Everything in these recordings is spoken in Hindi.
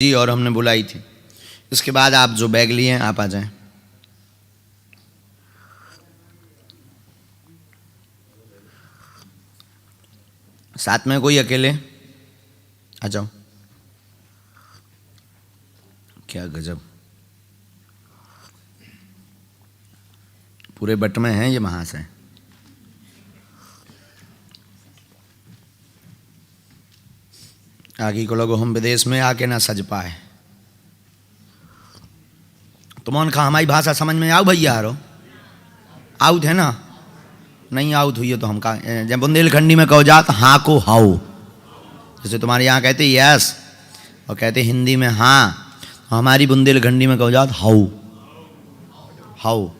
जी और हमने बुलाई थी। इसके बाद आप जो बैग लिए हैं आप आ जाएं। साथ में कोई अकेले आ जाओ। क्या गजब, पूरे बट में हैं ये महाशय। आगे को लोगों हम विदेश में आके ना सज पाए। तुमन खा हमारी भाषा समझ में आओ भैया हारो आउट है ना, नहीं आउट हुई है तो हम कहा जब बुंदेलखंडी में कहो जात हाँ को हाउ, जैसे तुम्हारे यहाँ कहते यस और कहते हिंदी में हाँ, हमारी बुंदेलखंडी में कहो जात हाउ हाउ,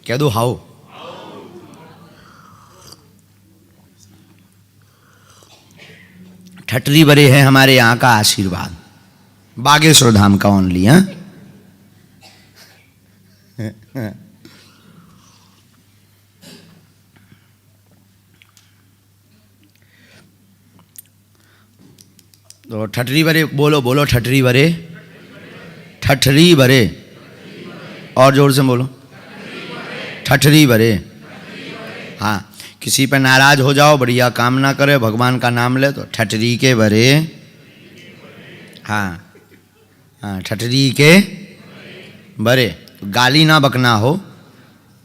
कह दो हाउ। ठटरी बरे है हमारे यहाँ का आशीर्वाद, बागेश्वर धाम का ओनली। हाँ तो ठटरी बरे बोलो, बोलो ठटरी बरे, ठठरी बरे, और जोर से बोलो ठठरी बरे। हाँ, किसी पे नाराज हो जाओ, बढ़िया काम ना करे, भगवान का नाम ले तो ठठरी के बरे। हाँ हाँ, ठठरी के बरे, गाली ना बकना हो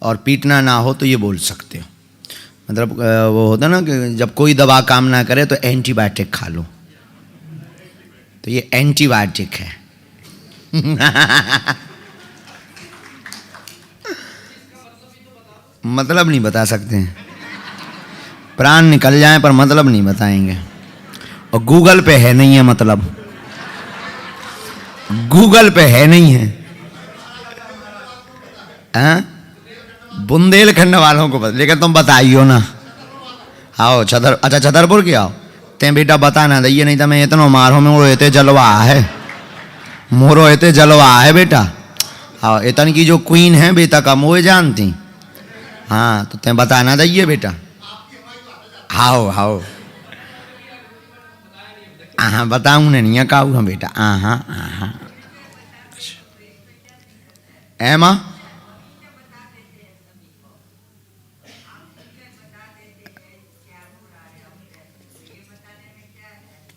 और पीटना ना हो तो ये बोल सकते हो। मतलब वो होता ना कि जब कोई दवा काम ना करे तो एंटीबायोटिक खा लो, तो ये एंटीबायोटिक है। मतलब नहीं बता सकते हैं, प्राण निकल जाए पर मतलब नहीं बताएंगे। और गूगल पे है नहीं है, मतलब गूगल पे है नहीं है। बुंदेलखंड वालों को बता, लेकिन तुम बताइयो ना। आओ छतर, अच्छा छतरपुर के आओ ते बेटा बता ना दइए, नहीं तो मैं इतना मारो में वो एते जलवा है, मोरो एते जलवा है बेटा। आओ इतन की जो क्वीन है बेटा का मोए जानती। हाँ तो ते बता ना दइए बेटा। आओ आओ, हाँ बताऊँ नहीं काऊ हाँ बेटा। हाँ हाँ ए माँ,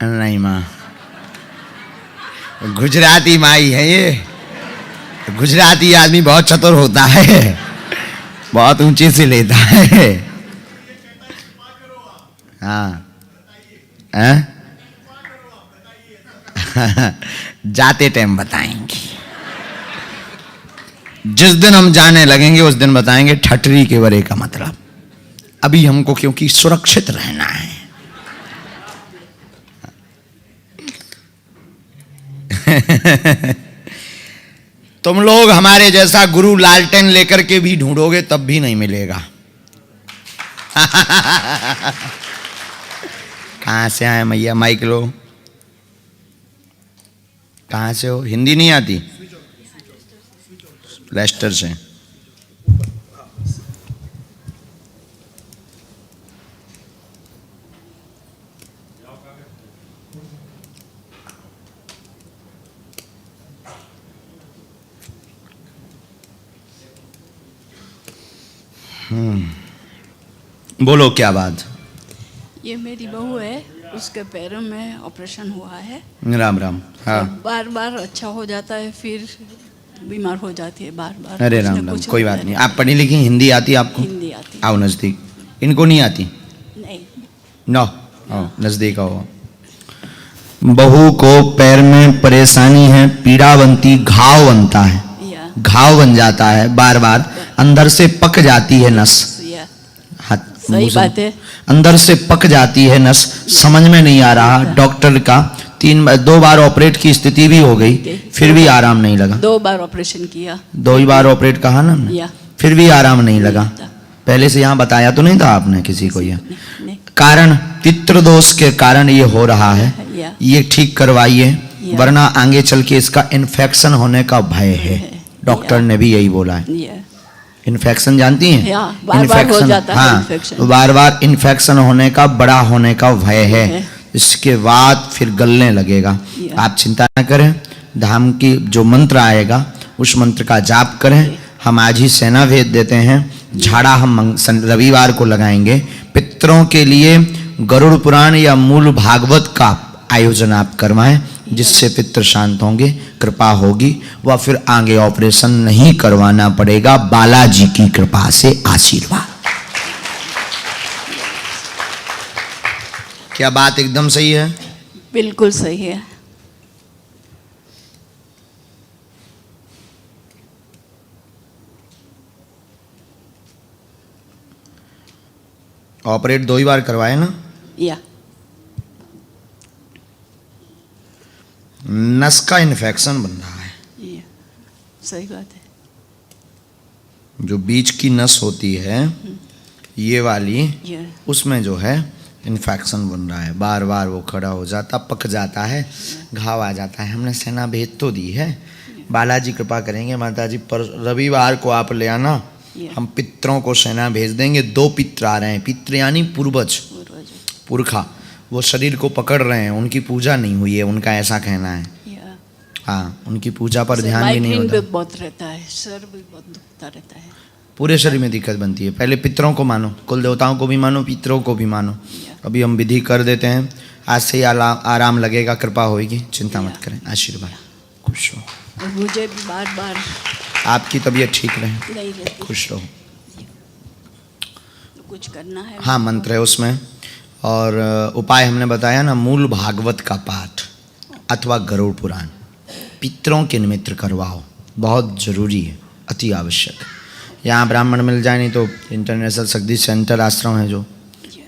नहीं माँ, गुजराती माई है ये। गुजराती आदमी बहुत चतुर होता है, बहुत ऊंचे से लेता है। हाँ जाते टाइम बताएंगे, जिस दिन हम जाने लगेंगे उस दिन बताएंगे ठठरी के बरे का मतलब। अभी हमको क्योंकि सुरक्षित रहना है। तुम लोग हमारे जैसा गुरु लालटेन लेकर के भी ढूंढोगे तब भी नहीं मिलेगा। कहां से आए मैया, माइक लो। कहां से हो, हिंदी नहीं आती? लेस्टर से। बोलो क्या बात? ये मेरी बहू है, उसके पैरों में ऑपरेशन हुआ है। राम राम। हाँ, बार बार अच्छा हो जाता है, फिर बीमार हो जाती है बार बार। अरे राम राम, कोई बात नहीं। आप पढ़ी लिखी, हिंदी आती आपको? हिंदी आती। आओ नजदीक। इनको नहीं आती? नहीं। नो, आओ नजदीक आओ। बहू को पैर में परेशानी है, पीड़ा बनती, घाव बनता है, घाव बन जाता है बार बार, अंदर से पक जाती है नस। सही बात है, अंदर से पक जाती है नस, समझ में नहीं आ रहा। डॉक्टर का 2 बार ऑपरेट की स्थिति भी हो गई, फिर भी आराम नहीं लगा। 2 बार ऑपरेशन किया, 2 ही बार ऑपरेट कहा ना हमने, फिर भी आराम नहीं लगा। पहले से यहाँ बताया तो नहीं था आपने किसी को? यह कारण पितृदोष के कारण ये हो रहा है, ये ठीक करवाइए, वरना आगे चल के इसका इन्फेक्शन होने का भय है। डॉक्टर ने भी यही बोला है। इन्फेक्शन जानती हैं? बार बार हो जाता है हाँ, इन्फेक्शन। बार बार इन्फेक्शन होने का, बड़ा होने का भय है। इसके बाद फिर गलने लगेगा। आप चिंता न करें, धाम की जो मंत्र आएगा उस मंत्र का जाप करें। हम आज ही सेना भेज देते हैं, झाड़ा हम रविवार को लगाएंगे। पितरों के लिए गरुड़ पुराण या मूल भागवत का आयोजन आप करवाएं, जिससे पितृ शांत होंगे, कृपा होगी, व फिर आगे ऑपरेशन नहीं करवाना पड़ेगा। बालाजी की कृपा से आशीर्वाद। क्या बात एकदम सही है? बिल्कुल सही है। ऑपरेट 2 ही बार करवाए ना? या नस का इन्फेक्शन बन रहा है। या सही बात है। जो बीच की नस होती है ये वाली, या उसमें जो है इन्फेक्शन बन रहा है। बार बार वो खड़ा हो जाता, पक जाता है, घाव आ जाता है। हमने सेना भेज तो दी है, बालाजी कृपा करेंगे माता जी। पर रविवार को आप ले आना, हम पितरों को सेना भेज देंगे। 2 पितर आ रहे हैं। पितर यानी पूर्वज, पुरखा। वो शरीर को पकड़ रहे हैं, उनकी पूजा नहीं हुई है, उनका ऐसा कहना है। हाँ, उनकी पूजा पर ध्यान भी नहीं होता। बहुत रहता है, सर भी बहुत दुखता रहता है, पूरे शरीर में दिक्कत बनती है। पहले पितरों को मानो, कुल देवताओं को भी मानो, पितरों को भी मानो। अभी हम विधि कर देते हैं, आज से ही आराम लगेगा, कृपा होगी, चिंता मत करें। आशीर्वाद, खुश हो। और मुझे भी बार बार आपकी तबीयत ठीक रहे, नहीं रहती, खुश रहो। तो कुछ करना है। हाँ, मंत्र है उसमें, और उपाय हमने बताया ना, मूल भागवत का पाठ अथवा गरुड़ पुराण पितरों के निमित्त करवाओ, बहुत जरूरी है, अति आवश्यक। यहाँ ब्राह्मण मिल जाए, नहीं तो इंटरनेशनल शक्ति सेंटर आश्रम है जो,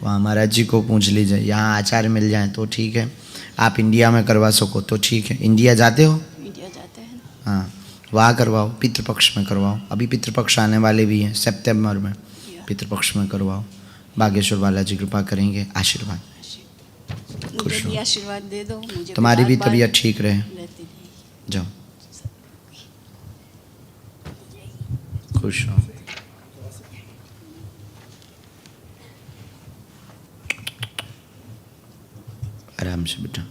वहाँ महाराज जी को पूछ लीजिए। यहाँ आचार्य मिल जाए तो ठीक है, आप इंडिया में करवा सको तो ठीक है। इंडिया जाते हो? इंडिया जाते हैं। हाँ, वहाँ करवाओ, पितृपक्ष में करवाओ। अभी पितृपक्ष आने वाले भी हैं सितंबर में, पितृपक्ष में करवाओ। बागेश्वर बालाजी कृपा करेंगे, आशीर्वाद। खुश मुझे हो, आशीर्वाद दे दो, मुझे तुम्हारी भी बार-बार तबीयत ठीक रहे। रहती थी। जाओ, खुश हो। आराम से बेटा,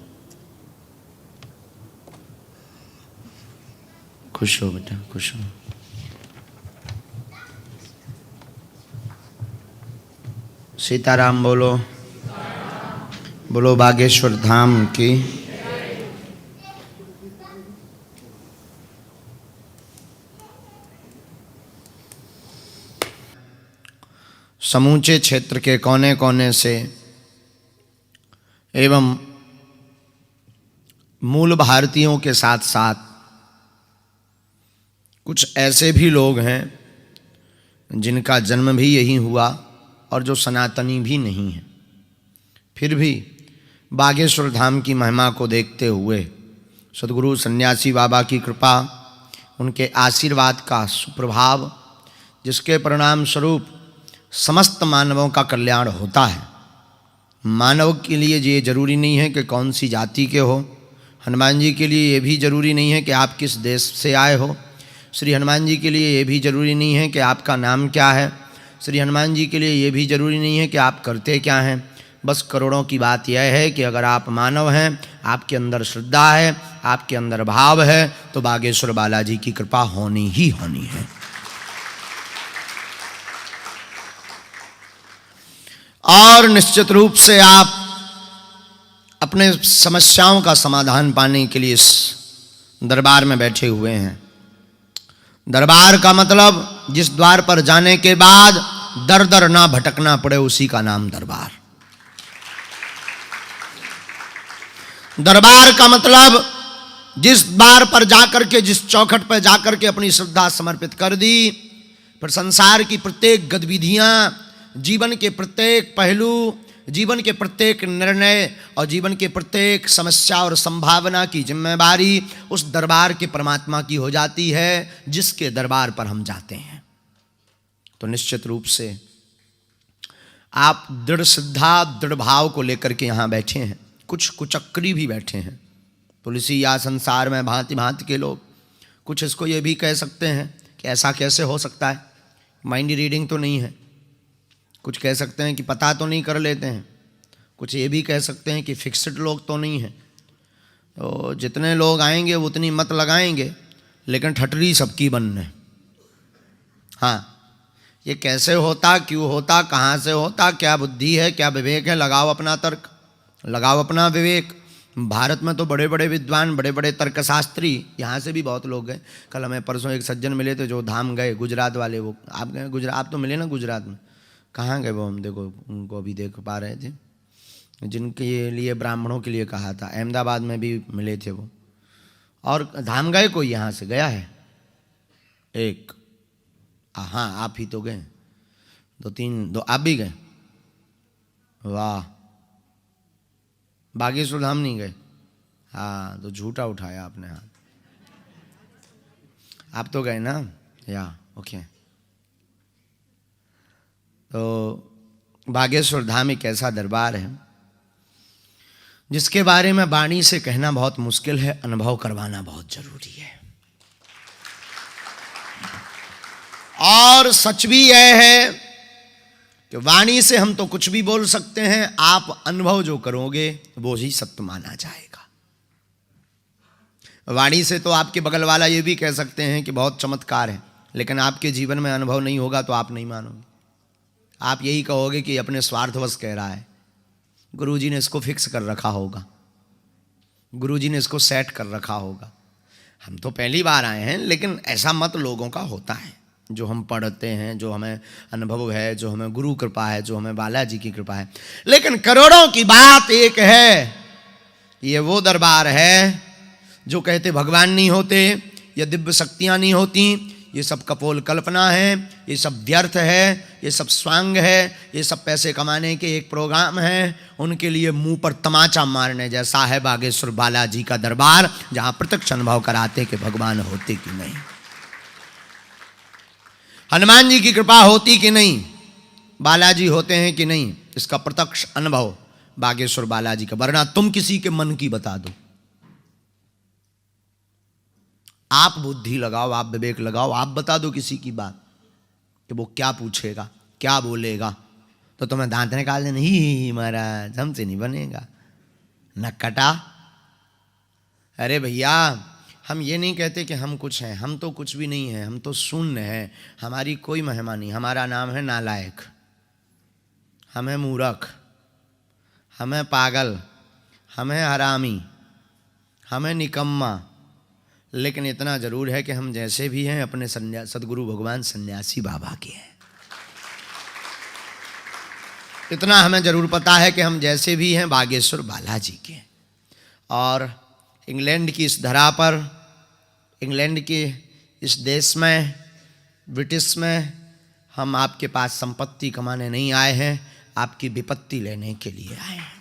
खुश हो बेटा, खुश हो। सीताराम बोलो, बोलो बागेश्वर धाम की। समूचे क्षेत्र के कोने कोने से एवं मूल भारतीयों के साथ साथ कुछ ऐसे भी लोग हैं जिनका जन्म भी यही हुआ और जो सनातनी भी नहीं है, फिर भी बागेश्वर धाम की महिमा को देखते हुए सद्गुरु सन्यासी बाबा की कृपा, उनके आशीर्वाद का सुप्रभाव, जिसके परिणाम स्वरूप समस्त मानवों का कल्याण होता है। मानव के लिए ये जरूरी नहीं है कि कौन सी जाति के हो। हनुमान जी के लिए ये भी जरूरी नहीं है कि आप किस देश से आए हो। श्री हनुमान जी के लिए ये भी जरूरी नहीं है कि आपका नाम क्या है। श्री हनुमान जी के लिए ये भी जरूरी नहीं है कि आप करते क्या हैं। बस करोड़ों की बात यह है कि अगर आप मानव हैं, आपके अंदर श्रद्धा है, आपके अंदर भाव है, तो बागेश्वर बालाजी की कृपा होनी ही होनी है। और निश्चित रूप से आप अपने समस्याओं का समाधान पाने के लिए इस दरबार में बैठे हुए हैं। दरबार का मतलब जिस द्वार पर जाने के बाद दर दर ना भटकना पड़े, उसी का नाम दरबार। दरबार का मतलब जिस द्वार पर जाकर के, जिस चौखट पर जाकर के अपनी श्रद्धा समर्पित कर दी, फिर संसार की प्रत्येक गतिविधियां, जीवन के प्रत्येक पहलू, जीवन के प्रत्येक निर्णय और जीवन के प्रत्येक समस्या और संभावना की जिम्मेदारी उस दरबार के परमात्मा की हो जाती है, जिसके दरबार पर हम जाते हैं। तो निश्चित रूप से आप दृढ़ श्रद्धा, दृढ़ भाव को लेकर के यहाँ बैठे हैं। कुछ कुचक्री भी बैठे हैं, पुलिसी या संसार में भांति भांति के लोग। कुछ इसको ये भी कह सकते हैं कि ऐसा कैसे हो सकता है, माइंड रीडिंग तो नहीं है। कुछ कह सकते हैं कि पता तो नहीं कर लेते हैं। कुछ ये भी कह सकते हैं कि फिक्स्ड लोग तो नहीं हैं, तो जितने लोग आएंगे उतनी मत लगाएंगे, लेकिन ठटरी सबकी बनने। हाँ, ये कैसे होता, क्यों होता, कहाँ से होता, क्या बुद्धि है, क्या विवेक है, लगाओ अपना तर्क, लगाओ अपना विवेक। भारत में तो बड़े बड़े विद्वान, बड़े बड़े तर्कशास्त्री, यहाँ से भी बहुत लोग गए। कल हमें परसों एक सज्जन मिले थे जो धाम गए, गुजरात वाले। वो आप गए गुजरात? आप तो मिले ना गुजरात में? कहाँ गए वो? हम देखो उनको अभी देख पा रहे थे, जिनके लिए ब्राह्मणों के लिए कहा था। अहमदाबाद में भी मिले थे वो। और धाम गए कोई यहाँ से गया है? एक, हाँ आप ही तो गए। दो आप भी गए? वाह, बागेश्वर धाम नहीं गए? हाँ, तो झूठा उठाया आपने हाथ। आप तो गए ना? या ओके। तो बागेश्वर धाम एक ऐसा दरबार है जिसके बारे में वाणी से कहना बहुत मुश्किल है, अनुभव करवाना बहुत जरूरी है। और सच भी यह है कि वाणी से हम तो कुछ भी बोल सकते हैं, आप अनुभव जो करोगे वो ही सत्य माना जाएगा। वाणी से तो आपके बगल वाला ये भी कह सकते हैं कि बहुत चमत्कार है, लेकिन आपके जीवन में अनुभव नहीं होगा तो आप नहीं मानोगे। आप यही कहोगे कि अपने स्वार्थवश कह रहा है, गुरुजी ने इसको फिक्स कर रखा होगा, गुरुजी ने इसको सेट कर रखा होगा। हम तो पहली बार आए हैं, लेकिन ऐसा मत लोगों का होता है। जो हम पढ़ते हैं, जो हमें अनुभव है, जो हमें गुरु कृपा है, जो हमें बालाजी की कृपा है। लेकिन करोड़ों की बात एक है, ये वो दरबार है जो कहते भगवान नहीं होते, ये दिव्य शक्तियाँ नहीं होती, ये सब कपोल कल्पना है, ये सब व्यर्थ है, ये सब स्वांग है, ये सब पैसे कमाने के एक प्रोग्राम है। उनके लिए मुंह पर तमाचा मारने जैसा है बागेश्वर बालाजी का दरबार, जहाँ प्रत्यक्ष अनुभव कराते कि भगवान होते कि नहीं, हनुमान जी की कृपा होती कि नहीं, बालाजी होते हैं कि नहीं, इसका प्रत्यक्ष अनुभव बागेश्वर बालाजी का। वरना तुम किसी के मन की बता दो, आप बुद्धि लगाओ, आप विवेक लगाओ, आप बता दो किसी की बात कि वो क्या पूछेगा, क्या बोलेगा, तो तुम्हें दांत निकाल दे, नहीं महाराज हमसे नहीं बनेगा, नक्कटा। अरे भैया, हम ये नहीं कहते कि हम कुछ हैं, हम तो कुछ भी नहीं हैं, हम तो शून्य हैं, हमारी कोई महिमा नहीं। हमारा नाम है नालायक, हमें मूर्ख, हमें पागल, हमें हरामी, हमें निकम्मा। लेकिन इतना जरूर है कि हम जैसे भी हैं अपने सदगुरु भगवान सन्यासी बाबा के हैं। इतना हमें जरूर पता है कि हम जैसे भी हैं बागेश्वर बालाजी के। और इंग्लैंड की इस धरा पर, इंग्लैंड के इस देश में, ब्रिटिश में, हम आपके पास संपत्ति कमाने नहीं आए हैं, आपकी विपत्ति लेने के लिए आए हैं।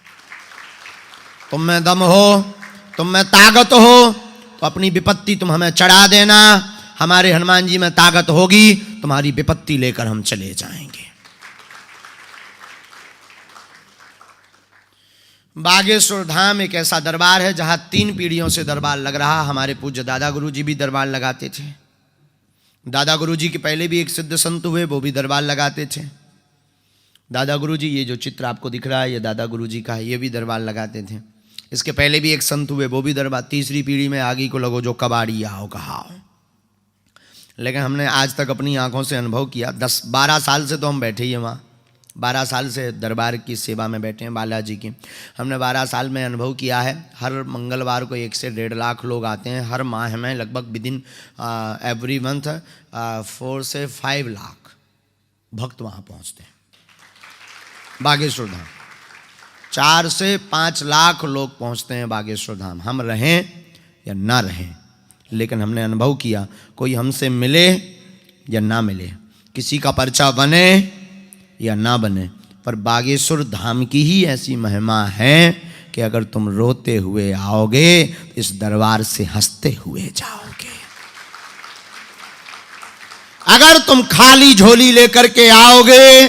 तुम में दम हो, तुम में ताकत हो, तो अपनी विपत्ति तुम हमें चढ़ा देना। हमारे हनुमान जी में ताकत होगी, तुम्हारी विपत्ति लेकर हम चले जाएंगे। बागेश्वर धाम एक ऐसा दरबार है जहां 3 पीढ़ियों से दरबार लग रहा। हमारे पूज्य दादा गुरु जी भी दरबार लगाते थे। दादा गुरु जी के पहले भी एक सिद्ध संत हुए, वो भी दरबार लगाते थे। दादा गुरु जी, ये जो चित्र आपको दिख रहा है ये दादा गुरु जी का है, ये भी दरबार लगाते थे। इसके पहले भी एक संत हुए, वो भी दरबार। तीसरी पीढ़ी में आगे को लगो जो कबाड़ी आओ कहाओ। लेकिन हमने आज तक अपनी आंखों से अनुभव किया, 10-12 साल से तो हम बैठे ही हैं वहाँ, 12 साल से दरबार की सेवा में बैठे हैं बालाजी की। हमने 12 साल में अनुभव किया है, हर मंगलवार को 1 से 1.5 लाख लोग आते हैं। हर माह में लगभग विदिन एवरी मंथ 4 से 5 लाख भक्त वहाँ पहुँचते हैं बागेश्वर धाम। 4 से 5 लाख लोग पहुँचते हैं बागेश्वर धाम। हम रहें या ना रहें, लेकिन हमने अनुभव किया, कोई हमसे मिले या ना मिले, किसी का पर्चा बने या ना बने, पर बागेश्वर धाम की ही ऐसी महिमा है कि अगर तुम रोते हुए आओगे तो इस दरबार से हंसते हुए जाओगे। अगर तुम खाली झोली लेकर के आओगे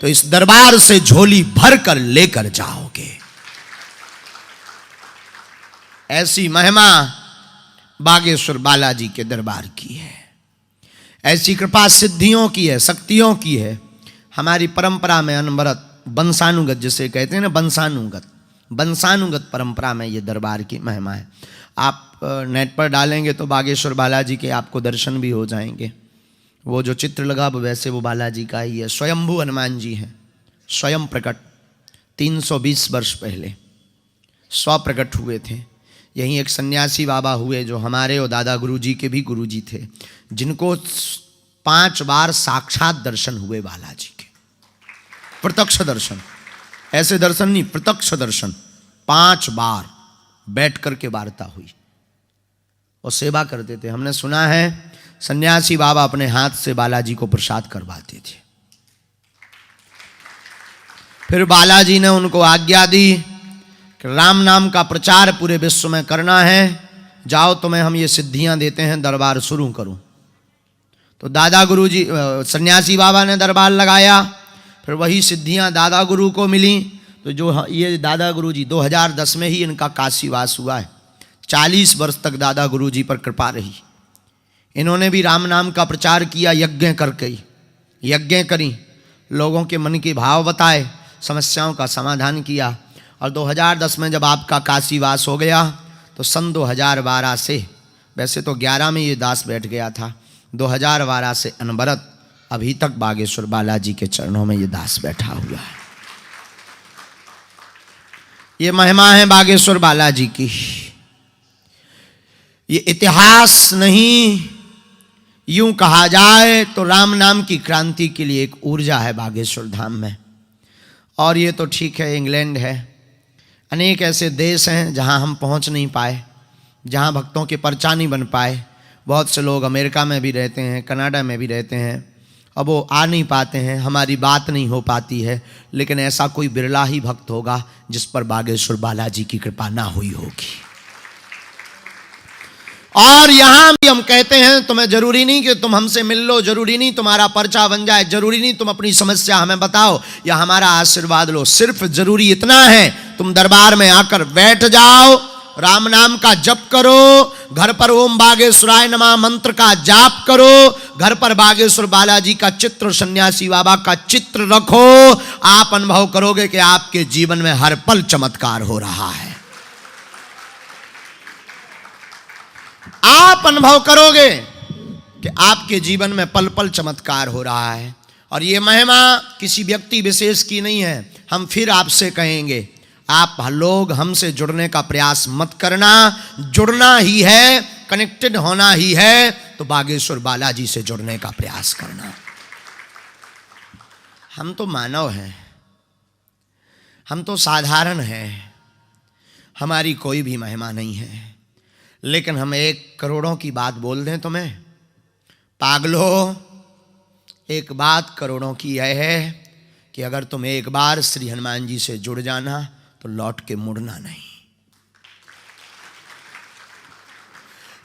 तो इस दरबार से झोली भर कर लेकर जाओगे। ऐसी महिमा बागेश्वर बालाजी के दरबार की है, ऐसी कृपा सिद्धियों की है, शक्तियों की है। हमारी परंपरा में अनवरत वंशानुगत जिसे कहते हैं ना, वंशानुगत परंपरा में ये दरबार की महिमा है। आप नेट पर डालेंगे तो बागेश्वर बालाजी के आपको दर्शन भी हो जाएंगे। वो जो चित्र लगा वैसे वो बालाजी का ही है। स्वयंभू हनुमान जी हैं, स्वयं प्रकट 320 वर्ष पहले स्वप्रकट हुए थे। यहीं एक सन्यासी बाबा हुए जो हमारे और दादा गुरुजी के भी गुरुजी थे, जिनको 5 बार साक्षात दर्शन हुए बालाजी के, प्रत्यक्ष दर्शन, ऐसे दर्शन नहीं, प्रत्यक्ष दर्शन। 5 बार बैठ करके वार्ता हुई और सेवा करते थे। हमने सुना है सन्यासी बाबा अपने हाथ से बालाजी को प्रसाद करवाते थे। फिर बालाजी ने उनको आज्ञा दी कि राम नाम का प्रचार पूरे विश्व में करना है, जाओ तुम्हें हम ये सिद्धियां देते हैं, दरबार शुरू करो। तो दादा गुरुजी, सन्यासी बाबा ने दरबार लगाया। फिर वही सिद्धियां दादा गुरु को मिली। तो जो ये दादा गुरुजी 2010 में ही इनका काशीवास हुआ है। 40 वर्ष तक दादा गुरुजी पर कृपा रही। इन्होंने भी राम नाम का प्रचार किया, यज्ञ करके, यज्ञ करी, लोगों के मन के भाव बताए, समस्याओं का समाधान किया। और 2010 में जब आपका काशीवास हो गया तो सन 2012 से, वैसे तो 11 में ये दास बैठ गया था, 2012 से अनवरत अभी तक बागेश्वर बालाजी के चरणों में ये दास बैठा हुआ है। ये महिमा है बागेश्वर बालाजी की। ये इतिहास नहीं, यूं कहा जाए तो राम नाम की क्रांति के लिए एक ऊर्जा है बागेश्वर धाम में। और ये तो ठीक है, इंग्लैंड है, अनेक ऐसे देश हैं जहां हम पहुंच नहीं पाए, जहां भक्तों के पर्चा नहीं बन पाए। बहुत से लोग अमेरिका में भी रहते हैं, कनाडा में भी रहते हैं, अब वो आ नहीं पाते हैं, हमारी बात नहीं हो पाती है। लेकिन ऐसा कोई बिरला ही भक्त होगा जिस पर बागेश्वर बालाजी की कृपा ना हुई होगी। और यहां भी हम कहते हैं तुम्हें जरूरी नहीं कि तुम हमसे मिल लो, जरूरी नहीं तुम्हारा पर्चा बन जाए, जरूरी नहीं तुम अपनी समस्या हमें बताओ या हमारा आशीर्वाद लो। सिर्फ जरूरी इतना है तुम दरबार में आकर बैठ जाओ, राम नाम का जप करो, घर पर ओम बागेश्वराय नमः मंत्र का जाप करो, घर पर बागेश्वर बालाजी का चित्र, सन्यासी बाबा का चित्र रखो। आप अनुभव करोगे कि आपके जीवन में हर पल चमत्कार हो रहा है। आप अनुभव करोगे कि आपके जीवन में पल पल चमत्कार हो रहा है। और ये महिमा किसी व्यक्ति विशेष की नहीं है। हम फिर आपसे कहेंगे, आप लोग हमसे जुड़ने का प्रयास मत करना। जुड़ना ही है, कनेक्टेड होना ही है, तो बागेश्वर बालाजी से जुड़ने का प्रयास करना। हम तो मानव हैं, हम तो साधारण हैं, हमारी कोई भी महिमा नहीं है। लेकिन हम 1 करोड़ों की बात बोल दें तुम्हें, पागलो, एक बात करोड़ों की यह है कि अगर तुम एक बार श्री हनुमान जी से जुड़ जाना तो लौट के मुड़ना नहीं।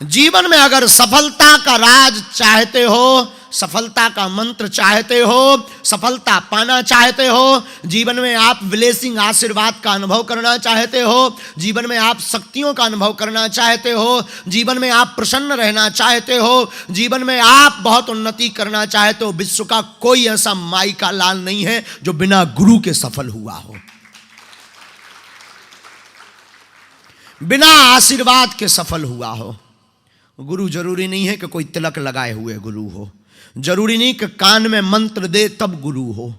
जीवन में अगर सफलता का राज चाहते हो, सफलता का मंत्र चाहते हो, सफलता पाना चाहते हो, जीवन में आप ब्लेसिंग आशीर्वाद का अनुभव करना चाहते हो, जीवन में आप शक्तियों का अनुभव करना चाहते हो, जीवन में आप प्रसन्न रहना चाहते हो, जीवन में आप बहुत उन्नति करना चाहते हो, विश्व का कोई ऐसा माई का लाल नहीं है जो बिना गुरु के सफल हुआ हो, बिना आशीर्वाद के सफल हुआ हो। गुरु जरूरी नहीं है कि कोई तिलक लगाए हुए गुरु हो, जरूरी नहीं कि कान में मंत्र दे तब गुरु हो,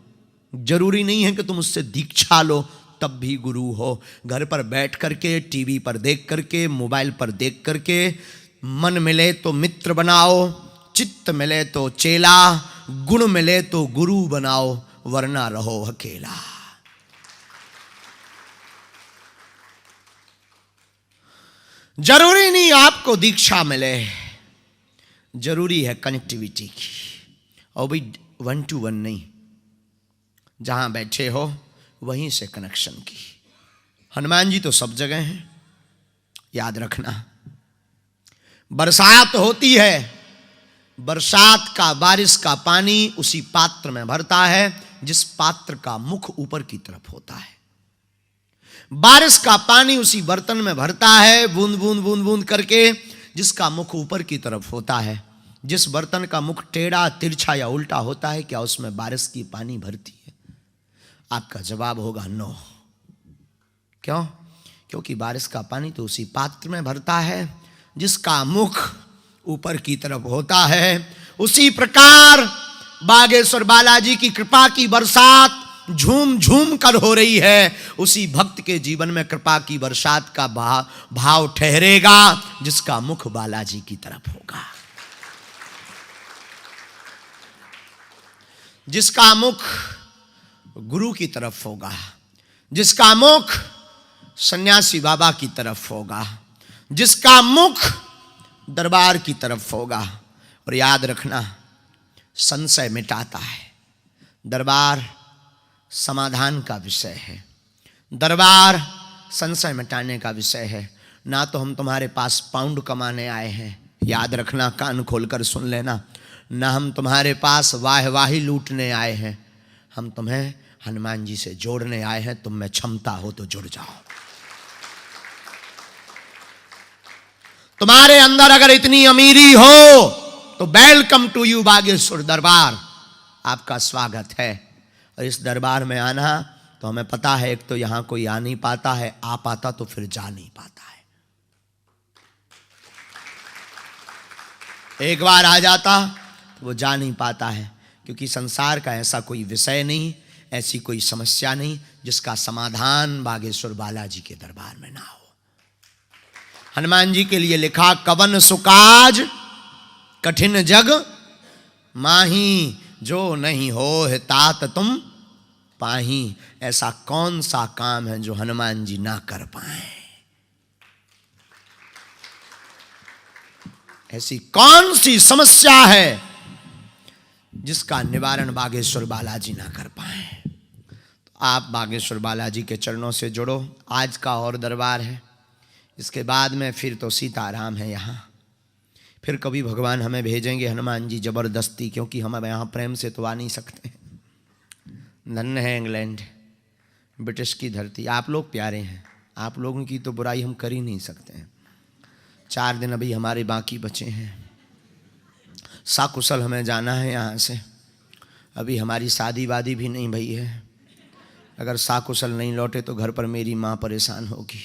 जरूरी नहीं है कि तुम उससे दीक्षा लो तब भी गुरु हो। घर पर बैठ करके, टीवी पर देख करके, मोबाइल पर देख करके, मन मिले तो मित्र बनाओ, चित्त मिले तो चेला, गुण मिले तो गुरु बनाओ, वरना रहो अकेला। जरूरी नहीं आपको दीक्षा मिले, जरूरी है कनेक्टिविटी की, और भी 1 to 1 नहीं, जहां बैठे हो वहीं से कनेक्शन की। हनुमान जी तो सब जगह हैं, याद रखना। बरसात होती है, बरसात का, बारिश का पानी उसी पात्र में भरता है जिस पात्र का मुख ऊपर की तरफ होता है। बारिश का पानी उसी बर्तन में भरता है, बूंद बूंद बूंद बूंद करके, जिसका मुख ऊपर की तरफ होता है। जिस बर्तन का मुख टेढ़ा, तिरछा या उल्टा होता है, क्या उसमें बारिश की पानी भरती है? आपका जवाब होगा नो। क्यों? क्योंकि बारिश का पानी तो उसी पात्र में भरता है जिसका मुख ऊपर की तरफ होता है। उसी प्रकार बागेश्वर बालाजी की कृपा की बरसात झूम झूम कर हो रही है। उसी भक्त के जीवन में कृपा की बरसात का भाव ठहरेगा जिसका मुख बालाजी की तरफ होगा, जिसका मुख गुरु की तरफ होगा, जिसका मुख सन्यासी बाबा की तरफ होगा, जिसका मुख दरबार की तरफ होगा। और याद रखना, संशय मिटाता है। दरबार समाधान का विषय है, दरबार संशय मिटाने का विषय है। ना तो हम तुम्हारे पास पाउंड कमाने आए हैं, याद रखना, कान खोलकर सुन लेना। ना हम तुम्हारे पास वाहवाही लूटने आए हैं, हम तुम्हें हनुमान जी से जोड़ने आए हैं। तुम में क्षमता हो तो जुड़ जाओ। तुम्हारे अंदर अगर इतनी अमीरी हो तो वेलकम टू यू बागेश्वर दरबार, आपका स्वागत है। और इस दरबार में आना तो हमें पता है, एक तो यहां कोई आ नहीं पाता है, आ पाता तो फिर जा नहीं पाता है। एक बार आ जाता तो वो जा नहीं पाता है, क्योंकि संसार का ऐसा कोई विषय नहीं, ऐसी कोई समस्या नहीं जिसका समाधान बागेश्वर बालाजी के दरबार में ना हो। हनुमान जी के लिए लिखा, कवन सुकाज कठिन जग माही, जो नहीं हो तात तुम पाही। ऐसा कौन सा काम है जो हनुमान जी ना कर पाए? ऐसी कौन सी समस्या है जिसका निवारण बागेश्वर बालाजी ना कर पाए? तो आप बागेश्वर बालाजी के चरणों से जुड़ो। आज का और दरबार है, इसके बाद में फिर तो सीताराम है यहाँ। फिर कभी भगवान हमें भेजेंगे हनुमान जी जबरदस्ती, क्योंकि हम यहाँ प्रेम से तो आ नहीं सकते। धन्य है इंग्लैंड, ब्रिटिश की धरती। आप लोग प्यारे हैं, आप लोगों की तो बुराई हम कर ही नहीं सकते हैं। 4 दिन अभी हमारे बाकी बचे हैं, साकुशल हमें जाना है यहाँ से। अभी हमारी शादी वादी भी नहीं भई है। अगर साकुशल नहीं लौटे तो घर पर मेरी माँ परेशान होगी।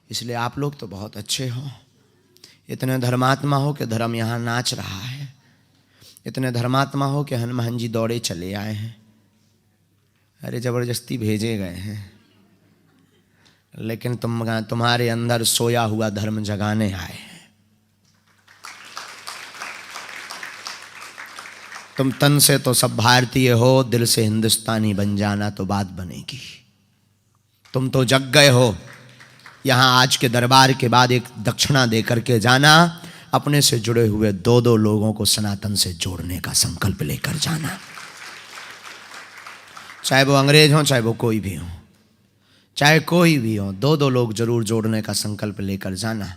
इसलिए आप लोग तो बहुत अच्छे हो, इतने धर्मात्मा हो कि धर्म यहाँ नाच रहा है, इतने धर्मात्मा हो कि हनुमान जी दौड़े चले आए हैं। अरे जबरदस्ती भेजे गए हैं, लेकिन तुम्हारे अंदर सोया हुआ धर्म जगाने आए हैं। तुम तन से तो सब भारतीय हो, दिल से हिंदुस्तानी बन जाना तो बात बनेगी। तुम तो जग गए हो। यहाँ आज के दरबार के बाद एक दक्षिणा दे करके जाना, अपने से जुड़े हुए 2-2 लोगों को सनातन से जोड़ने का संकल्प लेकर जाना। चाहे वो अंग्रेज हो, चाहे वो कोई भी हो, चाहे कोई भी हो, 2-2 लोग जरूर जोड़ने का संकल्प लेकर जाना।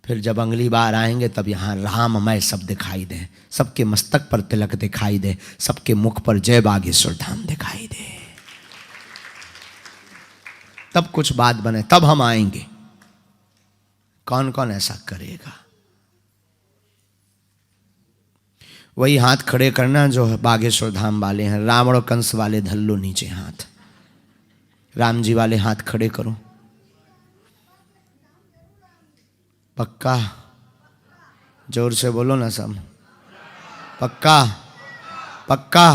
फिर जब अगली बार आएंगे तब यहाँ राममय सब दिखाई दे, सबके मस्तक पर तिलक दिखाई दे, सबके मुख पर जय बागेश्वर धाम दिखाई दे। तब कुछ बात बने, तब हम आएंगे। कौन कौन ऐसा करेगा? वही हाथ खड़े करना जो बागेश्वर धाम वाले हैं। रावण और कंस वाले धर लो नीचे हाथ, राम जी वाले हाथ खड़े करो। पक्का? जोर से बोलो ना सब। पक्का? पक्का?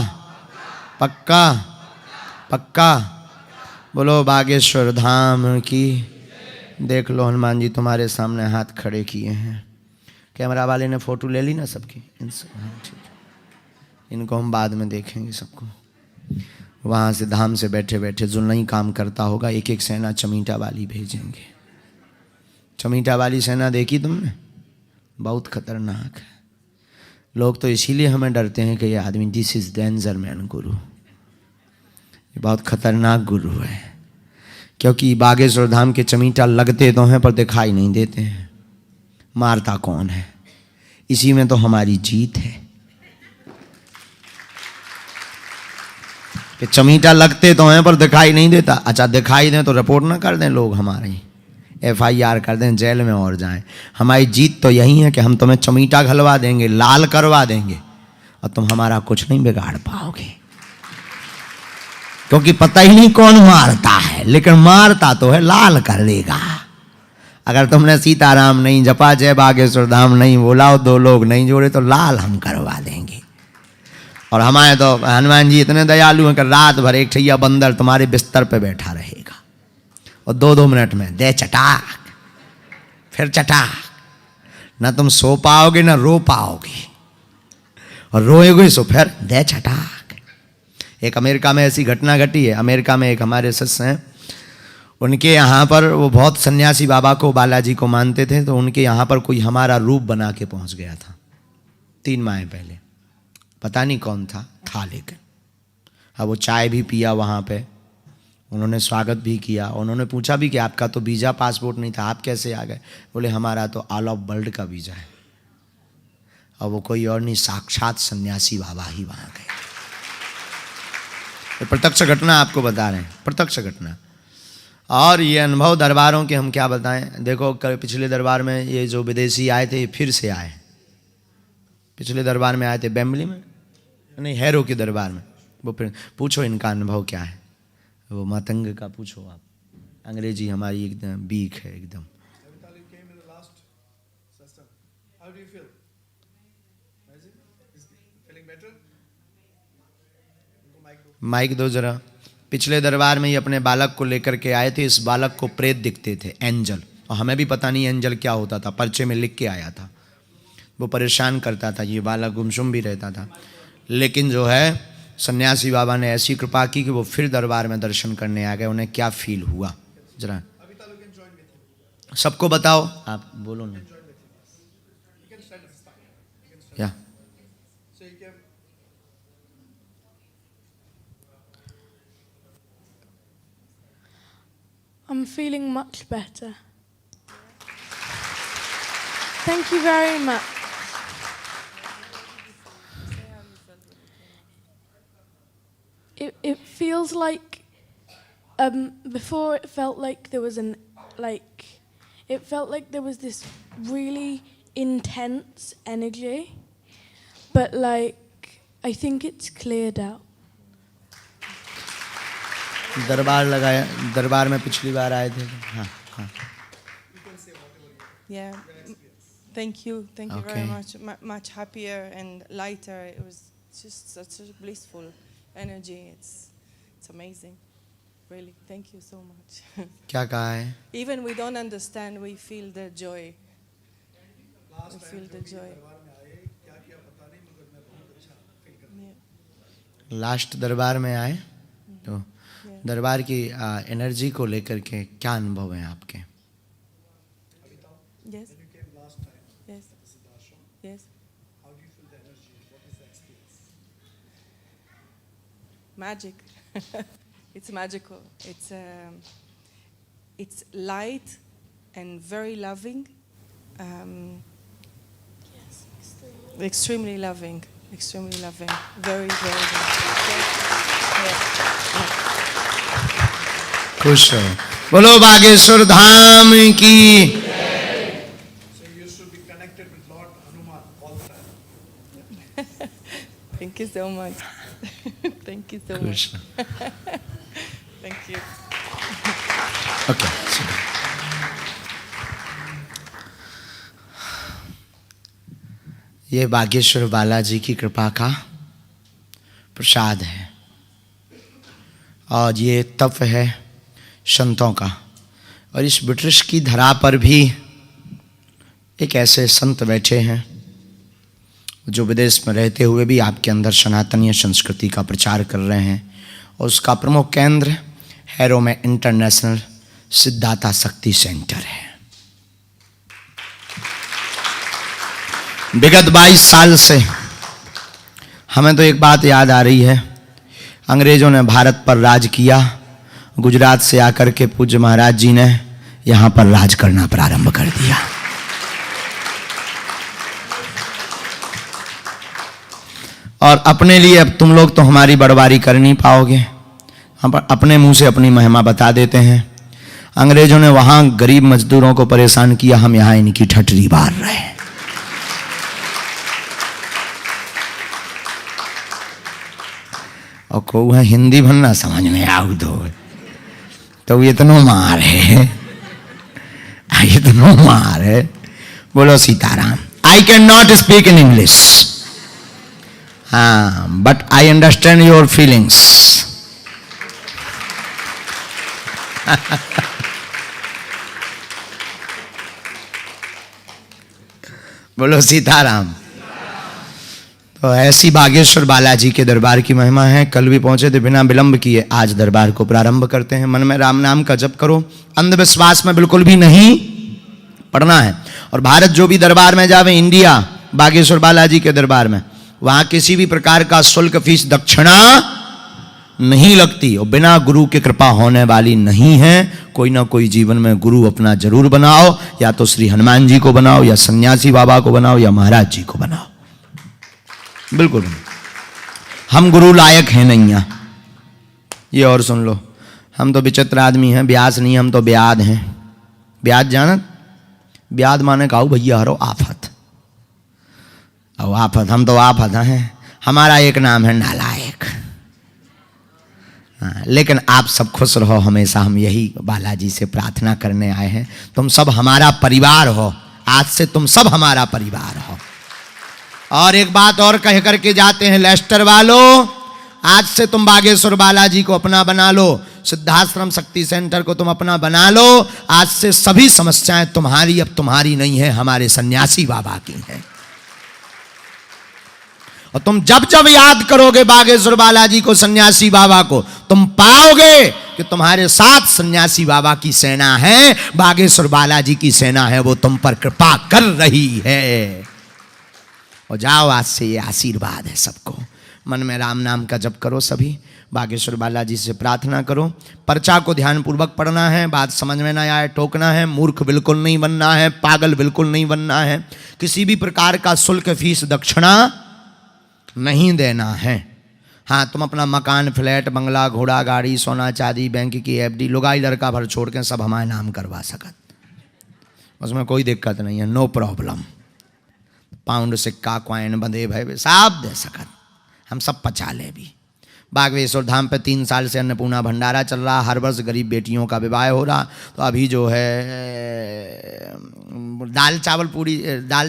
पक्का? पक्का? बोलो बागेश्वर धाम की। देख लो हनुमान जी तुम्हारे सामने हाथ खड़े किए हैं। कैमरा वाले ने फोटो ले ली ना सबकी? हाँ ठीक है, इनको हम बाद में देखेंगे सबको। वहाँ से धाम से बैठे बैठे जो नहीं काम करता होगा, एक एक सेना चमीटा वाली भेजेंगे। चमीटा वाली सेना देखी तुमने? बहुत खतरनाक है। लोग तो इसीलिए हमें डरते हैं कि ये आदमी, दिस इज डेंजर मैन गुरु, ये बहुत खतरनाक गुरु है। क्योंकि बागेश्वर धाम के चमीटा लगते तो हैं पर दिखाई नहीं देते हैं। मारता कौन है? इसी में तो हमारी जीत है कि चमीटा लगते तो हैं पर दिखाई नहीं देता। अच्छा दिखाई दें तो रिपोर्ट ना कर दें लोग, हमारी FIR कर दें, जेल में और जाएं। हमारी जीत तो यही है कि हम तुम्हें चमीटा घलवा देंगे, लाल करवा देंगे, और तुम हमारा कुछ नहीं बिगाड़ पाओगे। क्योंकि पता ही नहीं कौन मारता है, लेकिन मारता तो है, लाल कर देगा। अगर तुमने सीताराम नहीं जपा, जय बागेश्वर धाम नहीं बोला, और 2 लोग नहीं जोड़े, तो लाल हम करवा देंगे। और हमारे तो हनुमान जी इतने दयालु हैं कि रात भर एक ठैया बंदर तुम्हारे बिस्तर पे बैठा रहेगा, और 2-2 मिनट में दे चटाक, फिर चटाक। ना तुम सो पाओगे ना रो पाओगे, और रोएगे सो फिर दे चटाक। एक अमेरिका में ऐसी घटना घटी है। अमेरिका में एक हमारे शिष्य हैं, उनके यहाँ पर वो बहुत सन्यासी बाबा को, बालाजी को मानते थे, तो उनके यहाँ पर कोई हमारा रूप बना के पहुँच गया था 3 माह पहले। पता नहीं कौन था लेकिन अब वो चाय भी पिया वहाँ पे, उन्होंने स्वागत भी किया। उन्होंने पूछा भी कि आपका तो वीज़ा पासपोर्ट नहीं था, आप कैसे आ गए? बोले हमारा तो ऑल ऑफ वर्ल्ड का वीज़ा है। और वो कोई और नहीं, साक्षात सन्यासी बाबा ही वहाँ गए। ये प्रत्यक्ष घटना आपको बता रहे हैं, प्रत्यक्ष घटना। और ये अनुभव दरबारों के हम क्या बताएं। देखो पिछले दरबार में ये जो विदेशी आए थे, ये फिर से आए। पिछले दरबार में आए थे बेम्बली में, नहीं हैरो के दरबार में। वो फिर पूछो इनका अनुभव क्या है, वो मातंग का पूछो आप। अंग्रेजी हमारी एकदम वीक है एकदम। माइक दो जरा। पिछले दरबार में ये अपने बालक को लेकर के आए थे। इस बालक को प्रेत दिखते थे, एंजल, और हमें भी पता नहीं एंजल क्या होता था, पर्चे में लिख के आया था। वो परेशान करता था, ये बालक गुमसुम भी रहता था। लेकिन जो है सन्यासी बाबा ने ऐसी कृपा की कि वो फिर दरबार में दर्शन करने आ गए। उन्हें क्या फील हुआ जरा सबको बताओ, आप बोलो ना। क्या I'm feeling much better. Thank you very much. It feels like before it felt like there was there was this really intense energy, but like I think it's cleared out. दरबार लगाया, दरबार में पिछली बार आए थे। हाँ हाँ। Yeah, thank you very much. Much happier and lighter. It was just such a blissful energy. It's amazing, really. Thank you so much. क्या कहा है? Even we don't understand, we feel the joy. We feel the joy. Last दरबार में आए तो दरबार की एनर्जी को लेकर के क्या अनुभव है आपके? Yes. Yes. Yes. Magic. It's magical. It's light and very loving. Yes, Extremely loving. Extremely loving. Very, very loving. खुश हो, बोलो बागेश्वर धाम की। Thank you so much. Thank you so much. Thank you. Okay. ये बागेश्वर बालाजी की कृपा का प्रसाद है, और ये तप है संतों का। और इस ब्रिटिश की धरा पर भी एक ऐसे संत बैठे हैं जो विदेश में रहते हुए भी आपके अंदर सनातनीय संस्कृति का प्रचार कर रहे हैं। और उसका प्रमुख केंद्र हैरो में इंटरनेशनल सिद्धाता शक्ति सेंटर है। विगत 22 साल से हमें तो एक बात याद आ रही है, अंग्रेजों ने भारत पर राज किया, गुजरात से आकर के पूज्य महाराज जी ने यहाँ पर राज करना प्रारंभ कर दिया। और अपने लिए अब तुम लोग तो हमारी बड़वारी कर नहीं पाओगे, हम अपने मुंह से अपनी महिमा बता देते हैं। अंग्रेजों ने वहाँ गरीब मजदूरों को परेशान किया, हम यहाँ इनकी ठठरी बार रहे हैं। और को है हिंदी भरना समझ में आऊ तो इतनो मार है, इतनो मार है। बोलो Sitaram. I can not speak in English, हाँ, but I understand your feelings. बोलो सीताराम। तो ऐसी बागेश्वर बालाजी के दरबार की महिमा है। कल भी पहुंचे थे, बिना विलंब किए आज दरबार को प्रारंभ करते हैं। मन में राम नाम का जप करो, अंधविश्वास में बिल्कुल भी नहीं पढ़ना है। और भारत जो भी दरबार में जावे, इंडिया बागेश्वर बालाजी के दरबार में, वहां किसी भी प्रकार का शुल्क, फीस, दक्षिणा नहीं लगती और बिना गुरु की कृपा होने वाली नहीं है। कोई ना कोई जीवन में गुरु अपना जरूर बनाओ, या तो श्री हनुमान जी को बनाओ, या सन्यासी बाबा को बनाओ, या महाराज जी को बनाओ। बिल्कुल हम गुरु लायक हैं नहीं यहाँ। ये और सुन लो, हम तो विचित्र आदमी हैं, ब्यास नहीं, हम तो ब्याद हैं। ब्याद जानत? ब्याद माने काऊ भैया हरो आफत। अब आफत, हम तो आफत हैं। हमारा एक नाम है नालायक। हाँ, लेकिन आप सब खुश रहो हमेशा, हम यही बालाजी से प्रार्थना करने आए हैं। तुम सब हमारा परिवार हो, आज से तुम सब हमारा परिवार हो। और एक बात और कह करके जाते हैं लेस्टर वालों, आज से तुम बागेश्वर बालाजी को अपना बना लो, सिद्धाश्रम शक्ति सेंटर को तुम अपना बना लो। आज से सभी समस्याएं तुम्हारी अब तुम्हारी नहीं है, हमारे सन्यासी बाबा की हैं। और तुम जब जब याद करोगे बागेश्वर बालाजी को, सन्यासी बाबा को, तुम पाओगे कि तुम्हारे साथ सन्यासी बाबा की सेना है, बागेश्वर बालाजी की सेना है, वो तुम पर कृपा कर रही है। और जाओ, आज से ये आशीर्वाद है सबको। मन में राम नाम का जप करो, सभी बागेश्वर बालाजी से प्रार्थना करो। पर्चा को ध्यान पूर्वक पढ़ना है, बात समझ में ना आए टोकना है। मूर्ख बिल्कुल नहीं बनना है, पागल बिल्कुल नहीं बनना है। किसी भी प्रकार का शुल्क, फीस, दक्षिणा नहीं देना है। हाँ, तुम अपना मकान, फ्लैट, बंगला, घोड़ा, गाड़ी, सोना चांदी, बैंक की एफडी, लुगाई लड़का भर छोड़ के सब हमारे नाम करवा सकत, उसमें कोई दिक्कत नहीं है, नो प्रॉब्लम। पाउंड, सिक्का, कॉइन बंधे भय सब दे सकत, हम सब पचा ले भी। बागेश्वर धाम पे 3 साल से अन्नपूर्णा भंडारा चल रहा, हर वर्ष गरीब बेटियों का विवाह हो रहा। तो अभी जो है दाल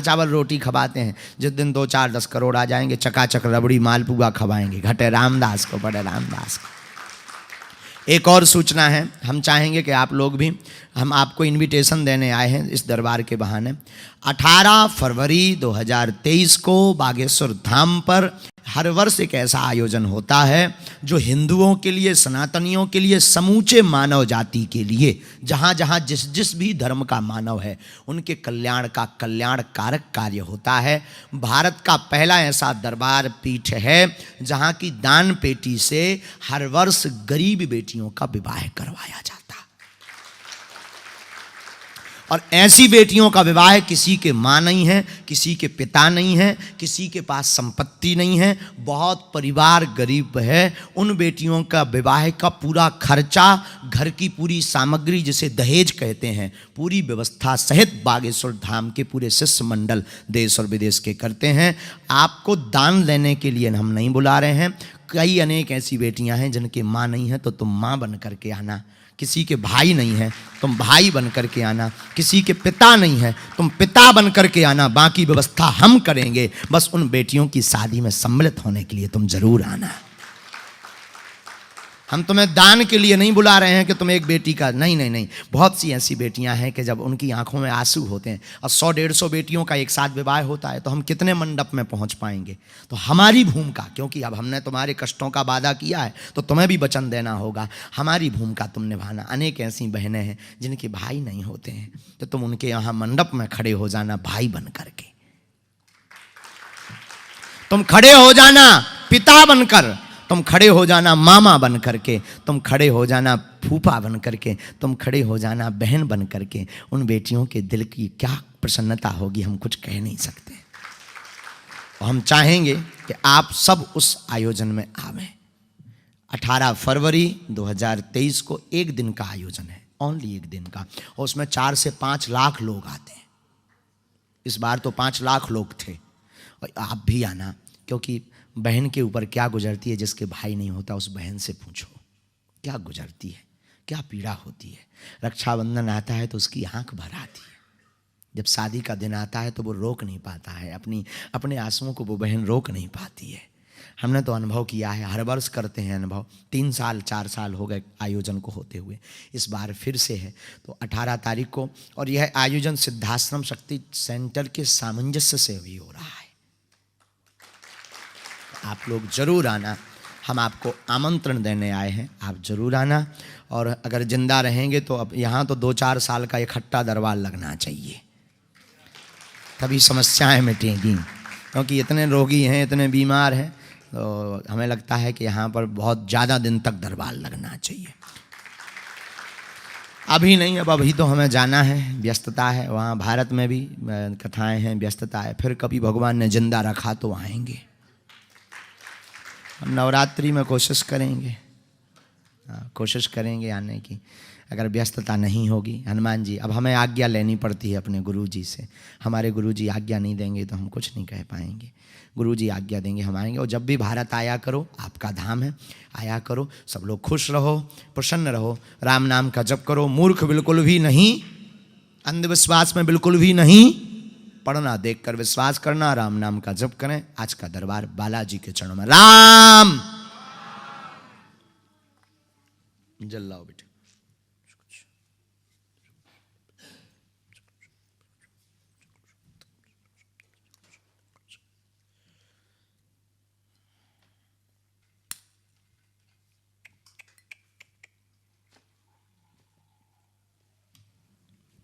चावल रोटी खवाते हैं। जिस दिन 2, 4, 10 करोड़ आ जाएंगे, चकाचक रबड़ी मालपुआ खवाएंगे। घटे रामदास को, बड़े रामदास को। एक और सूचना है, हम चाहेंगे कि आप लोग भी, हम आपको इनविटेशन देने आए हैं इस दरबार के बहाने। 18 फरवरी 2023 को बागेश्वर धाम पर हर वर्ष एक ऐसा आयोजन होता है जो हिंदुओं के लिए, सनातनियों के लिए, समूचे मानव जाति के लिए, जहाँ जहाँ जिस भी धर्म का मानव है, उनके कल्याण का कल्याणकारक कार्य होता है। भारत का पहला ऐसा दरबार पीठ है जहाँ की दान पेटी से हर वर्ष गरीब बेटियों का विवाह करवाया जाता है। और ऐसी बेटियों का विवाह किसी के माँ नहीं है, किसी के पिता नहीं है, किसी के पास संपत्ति नहीं है, बहुत परिवार गरीब है, उन बेटियों का विवाह का पूरा खर्चा, घर की पूरी सामग्री जिसे दहेज कहते हैं, पूरी व्यवस्था सहित बागेश्वर धाम के पूरे शिष्य मंडल देश और विदेश के करते हैं। आपको दान देने के लिए हम नहीं बुला रहे हैं। कई अनेक ऐसी बेटियां हैं जिनके माँ नहीं है, तो तुम माँ बन करके आना। किसी के भाई नहीं है, तुम भाई बन करके आना। किसी के पिता नहीं है, तुम पिता बन करके आना। बाकी व्यवस्था हम करेंगे, बस उन बेटियों की शादी में सम्मिलित होने के लिए तुम जरूर आना। हम तुम्हें दान के लिए नहीं बुला रहे हैं कि तुम एक बेटी का, नहीं। बहुत सी ऐसी बेटियां हैं कि जब उनकी आंखों में आंसू होते हैं और 100-150 बेटियों का एक साथ विवाह होता है, तो हम कितने मंडप में पहुंच पाएंगे। तो हमारी भूमिका, क्योंकि अब हमने तुम्हारे कष्टों का वादा किया है, तो तुम्हें भी वचन देना होगा, हमारी भूमिका तुम निभाना। अनेक ऐसी बहनें हैं जिनके भाई नहीं होते हैं, तो तुम उनके यहाँ मंडप में खड़े हो जाना भाई बन करके। तुम खड़े हो जाना पिता बनकर, तुम खड़े हो जाना मामा बन करके, तुम खड़े हो जाना फूफा बन करके, तुम खड़े हो जाना बहन बन करके। उन बेटियों के दिल की क्या प्रसन्नता होगी, हम कुछ कह नहीं सकते। और हम चाहेंगे कि आप सब उस आयोजन में आवें। 18 फरवरी 2023 को एक दिन का आयोजन है, ओनली एक दिन का, और उसमें 4 से 5 लाख लोग आते हैं। इस बार तो 5 लाख लोग थे, और आप भी आना, क्योंकि बहन के ऊपर क्या गुजरती है जिसके भाई नहीं होता, उस बहन से पूछो क्या गुजरती है, क्या पीड़ा होती है। रक्षाबंधन आता है तो उसकी आंख भर आती है, जब शादी का दिन आता है तो वो रोक नहीं पाता है, अपने आंसुओं को वो बहन रोक नहीं पाती है। हमने तो अनुभव किया है, हर वर्ष करते हैं अनुभव। 3 साल 4 साल हो गए आयोजन को होते हुए, इस बार फिर से है तो 18 तारीख को। और यह आयोजन सिद्धाश्रम शक्ति सेंटर के सामंजस्य से भी हो रहा है। आप लोग जरूर आना, हम आपको आमंत्रण देने आए हैं, आप जरूर आना। और अगर जिंदा रहेंगे तो अब यहाँ तो 2-4 साल का इकट्ठा दरबार लगना चाहिए, तभी समस्याएं मिटेंगी। क्योंकि इतने रोगी हैं, इतने बीमार हैं, तो हमें लगता है कि यहाँ पर बहुत ज़्यादा दिन तक दरबार लगना चाहिए। अभी नहीं, अब अभी तो हमें जाना है, व्यस्तता है वहाँ, भारत में भी कथाएं हैं, व्यस्तता है। फिर कभी भगवान ने जिंदा रखा तो आएंगे, हम नवरात्रि में कोशिश करेंगे, कोशिश करेंगे आने की। अगर व्यस्तता नहीं होगी, हनुमान जी, अब हमें आज्ञा लेनी पड़ती है अपने गुरु जी से। हमारे गुरु जी आज्ञा नहीं देंगे तो हम कुछ नहीं कह पाएंगे। गुरु जी आज्ञा देंगे हम आएंगे। और जब भी भारत आया करो, आपका धाम है, आया करो, सब लोग खुश रहो, प्रसन्न रहो, राम नाम का जप करो। मूर्ख बिल्कुल भी नहीं, अंधविश्वास में बिल्कुल भी नहीं पढ़ना, देखकर विश्वास करना, राम नाम का जप करें। आज का दरबार बालाजी के चरणों में। राम जल्लाओ बेटे।